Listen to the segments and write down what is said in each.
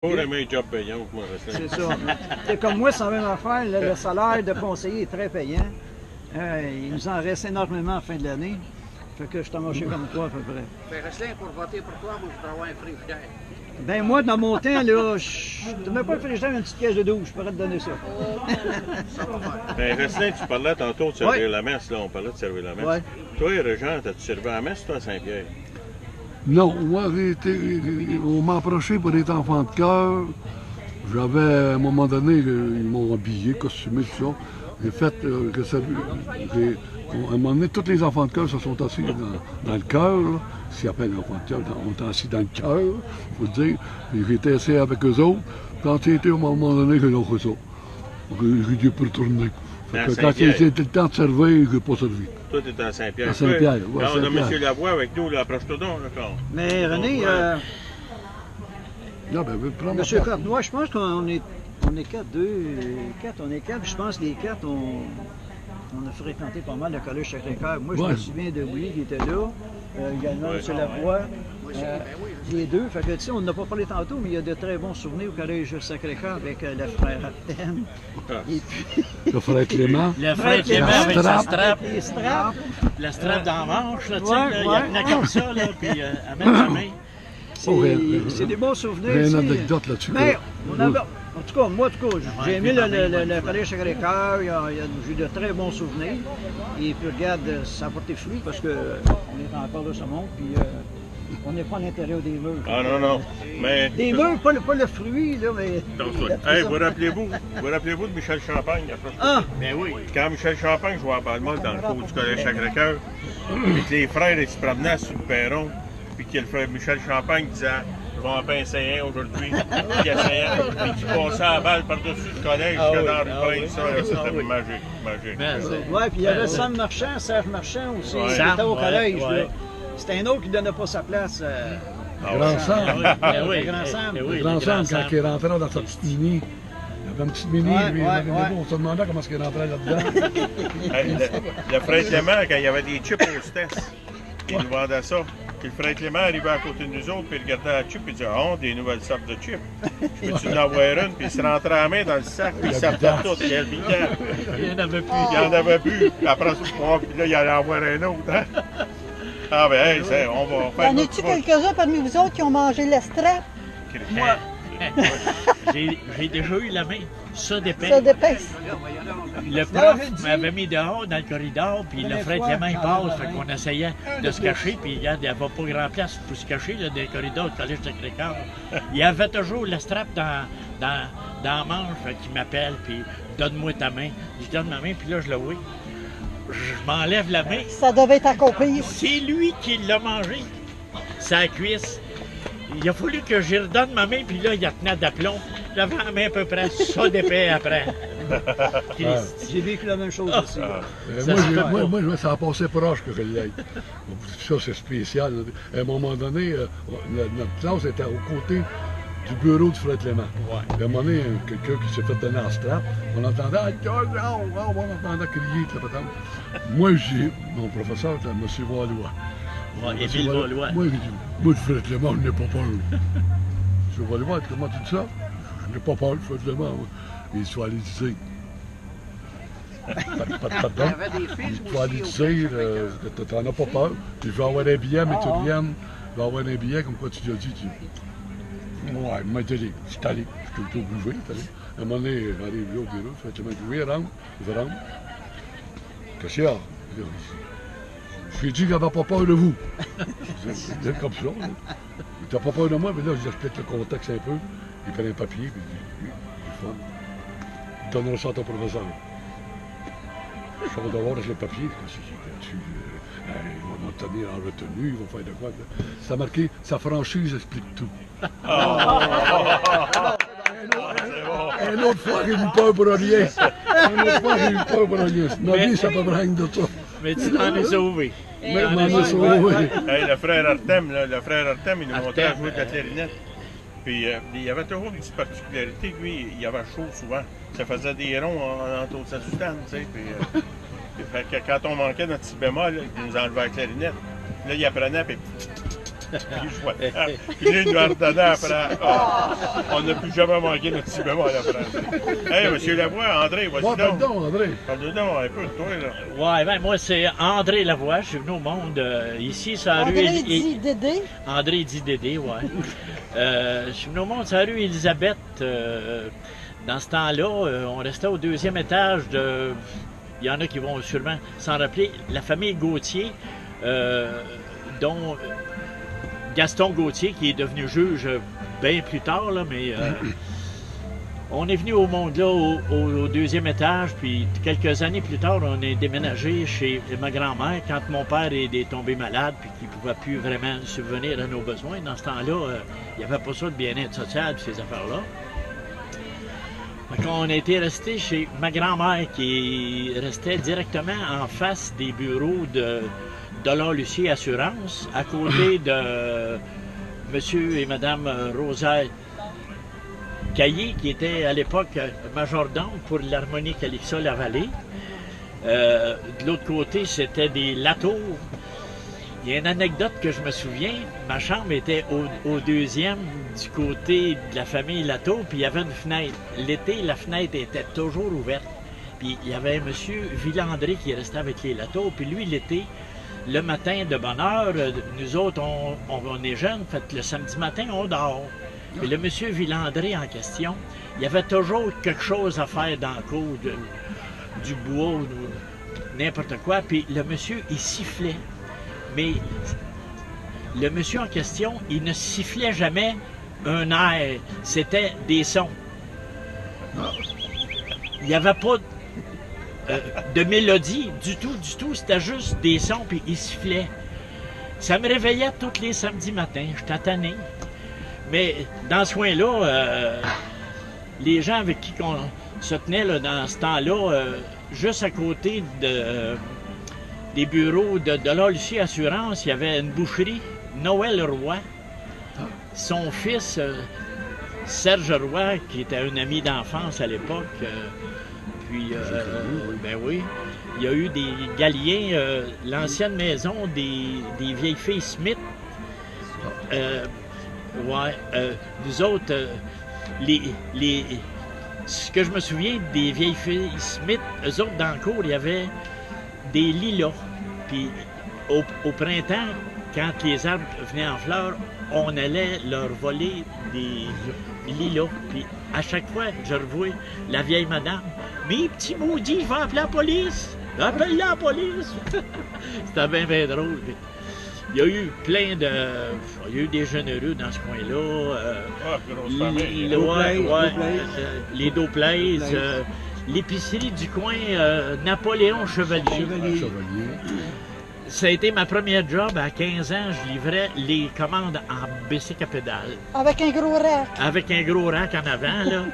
Pour aimer un job payant, moi, c'est ça. C'est comme moi, c'est la même affaire. Le salaire de conseiller est très payant. Il nous en reste énormément à la fin de l'année. Fait que je t'en marché comme toi, à peu près. Ben, Restling, pour voter pour toi, moi, je voudrais avoir un frigidaire. Ben moi, dans mon temps, là, je ne mets pas le frigidaire, une petite pièce de douche. Je pourrais te donner ça. Ça va faire. Ben, Restling, tu parlais tantôt de servir la messe, là. On parlait de servir la messe. Ouais. Toi, Régent, t'as-tu servi à la messe, toi, à Saint-Pierre? Non, moi, on m'a approché pour être enfant de cœur. J'avais, à un moment donné, ils m'ont habillé, costumé, tout ça. J'ai fait que ça. À un moment donné, tous les enfants de cœur se sont assis dans le cœur, ce qu'ils appellent enfants de cœur. On était assis dans le cœur, il faut dire. Puis j'étais assis avec eux autres. Quand c'était à un moment donné, ils ont fait ça. J'ai dû plus retourner. Quand c'était le temps de servir, je n'ai pas servi. Toi, t'étais à Saint-Pierre. À Saint-Pierre, oui. Là, on a M. Lavoie avec nous, là, approche-toi donc, là, quand. Mais René, Là, ben, prends ma Monsieur place. Corde, je pense qu'on est, on est quatre, on est quatre. Je pense que les quatre, on a fréquenté pas mal le collège Sacré-Cœur. Moi, je me souviens de Willy qui était là, également M. Lavoie. Les deux, fait que, tu sais, on n'a pas parlé tantôt, mais il y a de très bons souvenirs au collège Sacré-Cœur avec le frère Artem. Et puis... Le frère Clément. Le frère Clément avec sa strap. Les straps. La strap dans la manche, là, tu sais, Ouais, là, ouais. il venait comme ça, là, puis à mettre la main. C'est des bons souvenirs. J'ai tu une sais. anecdote là-dessus. Mais, en tout cas, moi, j'ai aimé le collège Sacré-Cœur. J'ai de très bons souvenirs. Et puis, regarde, ça a porté fruit parce qu'on est encore de ce monde. Puis, on n'est pas à l'intérieur des murs. Ah non, non. Mais. Des murs, pas le fruit, là, mais. Hey, vous rappelez-vous de Michel Champagne? Ah! Ben oui. Quand Michel Champagne jouait à Balmol dans le cours du collège Sacré-Cœur, puis que les frères ils se promenaient sur le perron, puis que le frère Michel Champagne disait je vais en pincer un aujourd'hui, puis qu'il essayait, puis qu'il passait la balle par-dessus le collège jusqu'à dans le pain, ça, là, c'était magique, magique. Ben, Ouais, puis il y avait Sam Marchand, Serge Marchand aussi, Ouais. qui était au Sam, collège. ouais. Là. C'était un autre qui ne donnait pas sa place. Grand Sam. Ben oui. Le grand Sam. Ben oui, Le grand Sam, quand il rentrait dans sa petite mini, il avait une petite mini, Ouais, lui, ouais. on se demandait comment est-ce qu'il rentrait là-dedans. Hey, le frère Clément, quand il y avait des chips aux stesses, il nous vendait ça. Puis le frère Clément arrivait à côté de nous autres, puis il regardait la chip, puis il disait oh, des nouvelles sortes de chips. Je peux-tu en avoir une? Puis il se rentrait la main dans le sac, puis il sortait tout, puis il Il n'y en avait plus. Il en avait plus. Après ça, puis là, il allait en avoir un autre. Hein? Ah, ben, hey, on va faire. Y en a-tu quelques-uns parmi vous autres qui ont mangé le strap? Moi, j'ai déjà eu la main. Ça d'épaisse. Ça d'épaisse. Le prof m'avait mis dehors dans le corridor, puis le frère Clément il passe, fait qu'on essayait de se cacher, puis il n'y avait pas grand place pour se cacher là, dans le corridor du collège Sacré-Cœur. Il y avait toujours la strap dans la manche, fait qu'il m'appelle, puis donne-moi ta main. Je donne ma main, puis là je le vois. Je m'enlève la main. Ça devait être encore pire. C'est lui qui l'a mangé, sa cuisse. Il a fallu que je redonne ma main, puis là, il a tenu d'aplomb. J'avais la main à peu près ça d'épais après. J'ai vécu la même chose aussi. Moi, ça a passé proche que je l'aille. Ça, c'est spécial. À un moment donné, notre classe était aux côtés du bureau du frère Clément. Puis à un moment donné, quelqu'un qui s'est fait donner en strap, on entendait on entendait crier. Moi, mon professeur, c'était M. Valois. Ouais, Émile Valois. Moi, le frère Clément, je n'ai pas peur. M. Valois, comment tu dis ça? Je n'ai pas peur, le frère Clément. Il soit allé dire. Pardon? Il soit allé dire, tu n'en as pas peur. Je vais avoir un billet, mais tu viennes. Je vais avoir un billet, comme quoi tu lui as dit. Ouais, il m'a dit, je suis allé. Je suis obligé, je suis allé. À un moment donné, j'arrive là au bureau, le frère Clément dit, oui, rentre. Je rentre. Qu'est-ce qu'il y a? Je lui ai dit qu'il n'avait pas peur de vous. C'est comme ça. Il n'a pas peur de moi, mais là, j'explique le contexte un peu. Il prend un papier, puis il dit, il donnera ça à ton professeur. Je sors dehors avec le papier. Ils vont nous tenir en retenue, ils vont faire de quoi. Ça a marqué, sa franchise explique tout. Une autre fois, j'ai eu peur pour rien. Une autre fois, j'ai eu peur pour rien. Ma vie, ça peut prendre de ça. Mais tu t'en es sauvé. Mais m'en ai sauvé. Hey, le frère Artem, il nous montrait à jouer de la clarinette. Puis il y avait toujours une petite particularité, lui, il avait chaud souvent. Ça faisait des ronds en entour de sa soutane, tu sais. Puis fait que quand on manquait notre petit bémol, il nous enlevait la clarinette. Là, il apprenait, puis Puis lui, il nous a redonné après. Ah, on n'a plus jamais manqué notre petit bémol après. Hey, monsieur Lavoie, André, voici Ouais, donc. pardon, André. Parle-nous donc un peu de toi, là. Ouais, ben moi, c'est André Lavoie. Je suis venu au monde ici, sur la rue... André dit Dédé. André dit Dédé, ouais. Je suis venu au monde sur la rue Élisabeth. Dans ce temps-là, on restait au 2e étage de... Il y en a qui vont sûrement s'en rappeler. La famille Gauthier, dont Gaston Gauthier, qui est devenu juge bien plus tard, là, mais on est venu au monde là au 2e étage, puis quelques années plus tard, on est déménagé chez ma grand-mère quand mon père est tombé malade, puis qu'il ne pouvait plus vraiment subvenir à nos besoins. Dans ce temps-là, il n'y avait pas ça de bien-être social, puis ces affaires-là. On a été resté chez ma grand-mère qui restait directement en face des bureaux de Dollar-Lucie Assurance, à côté de monsieur et madame Rosa Caillé, qui était à l'époque majordome pour l'Harmonie Calypso La Vallée. De l'autre côté, c'était des Latour. Il y a une anecdote que je me souviens. Ma chambre était au 2e du côté de la famille Latour, puis il y avait une fenêtre. L'été, la fenêtre était toujours ouverte. Puis il y avait un monsieur Villandré qui restait avec les Latour, puis lui, l'été, le matin de bonne heure, nous autres, on est jeunes, fait le samedi matin, on dort. Puis le monsieur Villandré en question, il y avait toujours quelque chose à faire dans le cour, du bois, ou n'importe quoi, puis le monsieur, il sifflait. Mais le monsieur en question, il ne sifflait jamais un air, c'était des sons. Il n'y avait pas de mélodie du tout, c'était juste des sons, puis il sifflait. Ça me réveillait tous les samedis matins, j'étais tanné. Mais dans ce coin-là, les gens avec qui on se tenait là, dans ce temps-là, juste à côté des bureaux de Dollar-Lucie Assurance, il y avait une boucherie, Noël Roy. Son fils, Serge Roy, qui était un ami d'enfance à l'époque, ben oui, il y a eu des Galiens, l'ancienne maison des vieilles filles Smith. Nous autres, ce que je me souviens des vieilles filles Smith, eux autres, dans le cours, il y avait des lilas. Puis au printemps, quand les arbres venaient en fleurs, on allait leur voler des lilas. Puis à chaque fois, je revois la vieille madame. « Mes petits maudits, je vais appeler la police! Appelle la police! » C'était bien drôle. Il y a eu plein de... Il y a eu des généreux dans ce coin-là. Les Dauplaise. L'épicerie du coin, Napoléon Chevalier. Ça a été ma première job. À 15 ans, je livrais les commandes en bicycle à pédale. Avec un gros rack. Avec un gros rack en avant, là.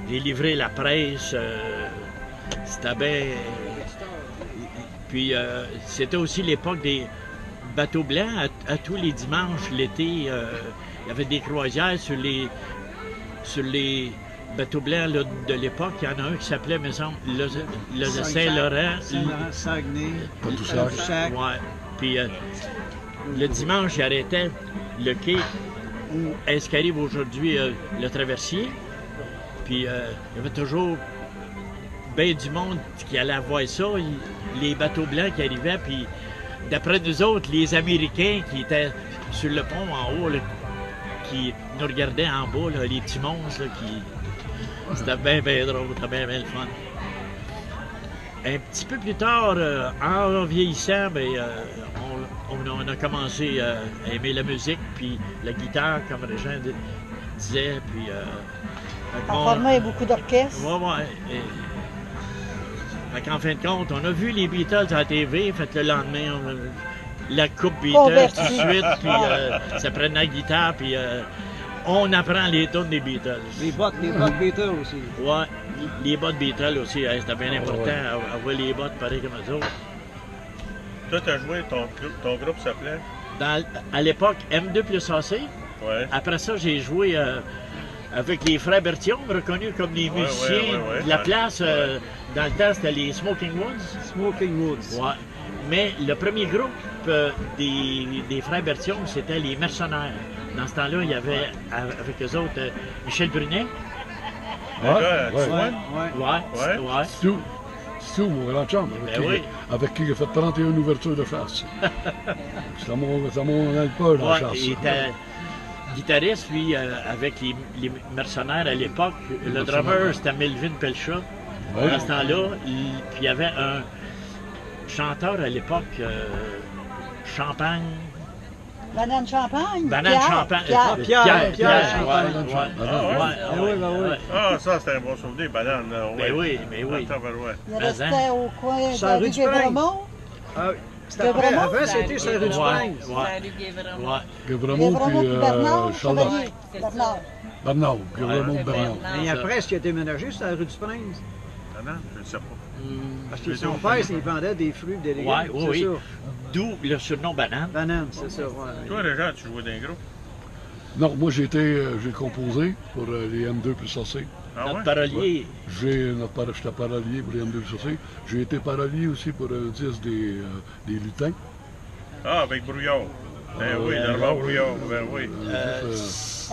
J'ai livré la presse. C'était bien... Puis, c'était aussi l'époque des bateaux blancs. À tous les dimanches, l'été, il y avait des croisières sur les bateaux blancs là, de l'époque. Il y en a un qui s'appelait, me semble, le Saint-Laurent. Saguenay, Tadoussac. Ouais. Puis le dimanche, j'arrêtais le quai où est-ce qu'arrive aujourd'hui le traversier. Puis il y avait toujours bien du monde qui allait voir ça. Les bateaux blancs qui arrivaient. Puis d'après nous autres, les Américains qui étaient sur le pont en haut, là, qui nous regardaient en bas, là, les petits monstres là, qui... C'était bien drôle, c'était bien le fun. Un petit peu plus tard, en vieillissant, on a commencé à aimer la musique, puis la guitare, comme les gens disaient, puis... En formant beaucoup d'orchestres. Ouais. Fait qu'en fin de compte, on a vu les Beatles à la TV, fait le lendemain, la coupe Beatles tout de suite, puis ça prenait la guitare, puis... on apprend les tunes des Beatles. Les bottes Beatles aussi. Ouais, les bottes Beatles aussi. C'était bien important avoir les bottes pareil comme eux autres. Toi, tu as joué, ton groupe s'appelait? À l'époque, M2 plus AC. Ouais. Après ça, j'ai joué avec les frères Bertillon, reconnus comme les musiciens de la place. Dans le temps, c'était les Smoking Woods. Smoking Woods. Ouais. Mais le premier groupe des frères Berthiaume, c'était les mercenaires. Dans ce temps-là, il y avait avec eux autres Michel Brunet. Le gars, tu ouais. vois? Ouais. Stu, mon grand chum, avec qui il a fait 31 ouvertures de face. ça m'en pas la Ouais, chasse. il était guitariste, lui, avec les mercenaires à l'époque. Le drummer, c'était Melvin Pelchat. Ouais. Dans ce temps-là, puis il y avait un chanteur à l'époque, Champagne. Banane champagne. Banane Pierre, Champagne. Pierre. Pierre Champagne. Champagne. Ah, ça, c'était un bon souvenir, banane. Mais oui. Attends, ben, ouais. Il restait au coin Sur la de rue du Prince. Guévremont. Ah, c'était après, Guévremont? avant, c'était sur la rue du Prince. Ouais. Guévremont Guévremont puis puis Bernard. Charlotte. Chevalier. Bernard. Bernard, Guévremont Bernard. Et après, ce qui a déménagé, c'était la rue du Prince. Non, je ne sais pas. Parce que son père, il vendait des fruits, des légumes. Oui, c'est ça. D'où le surnom Banane. Banane, c'est ça. Ouais. Toi, Régent, tu jouais dans un groupe? Non, moi j'ai composé pour les M2 plus AC. Ah Notre ouais? parolier. J'étais parolier pour les M2 plus AC. J'ai été parolier aussi pour un disque des lutins. Ah, avec Brouillard. Ben oui, Normand Brouillard, ben oui.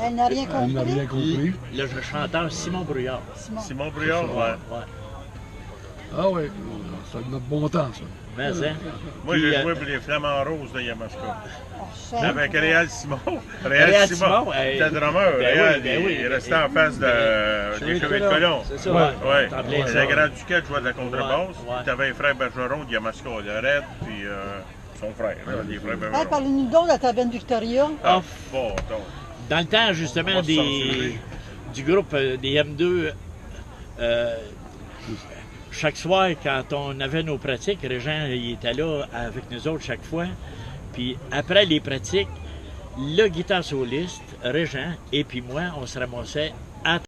Elle n'a rien Elle n'a compris. rien compris. Le chanteur Simon Brouillard. Simon Brouillard, ouais. Ah oui, c'est notre bon temps, ça. Mais, hein? Moi, Puis, j'ai joué pour les Flamands Roses de Yamaska. Ah, Avec Réal Simon. Réal Simon, c'était drummer. ben Réal, oui, ben oui. il restait en face des Chevaliers de Colomb. C'est ça. Ouais. T'en plein Le ça. Grand Duquette jouait de la contrebasse. Ouais. Tu avais un frère Bergeron de Yamaska, le Red, puis son frère, les frères Hey, Bergeron. parle-nous donc de la taverne Victoria. Ah, bon, donc. Dans le temps, justement, On va se censurer. du groupe des M2, chaque soir, quand on avait nos pratiques, Régent il était là avec nous autres chaque fois. Puis après les pratiques, le guitare soliste, Régent et puis moi, on se ramassait à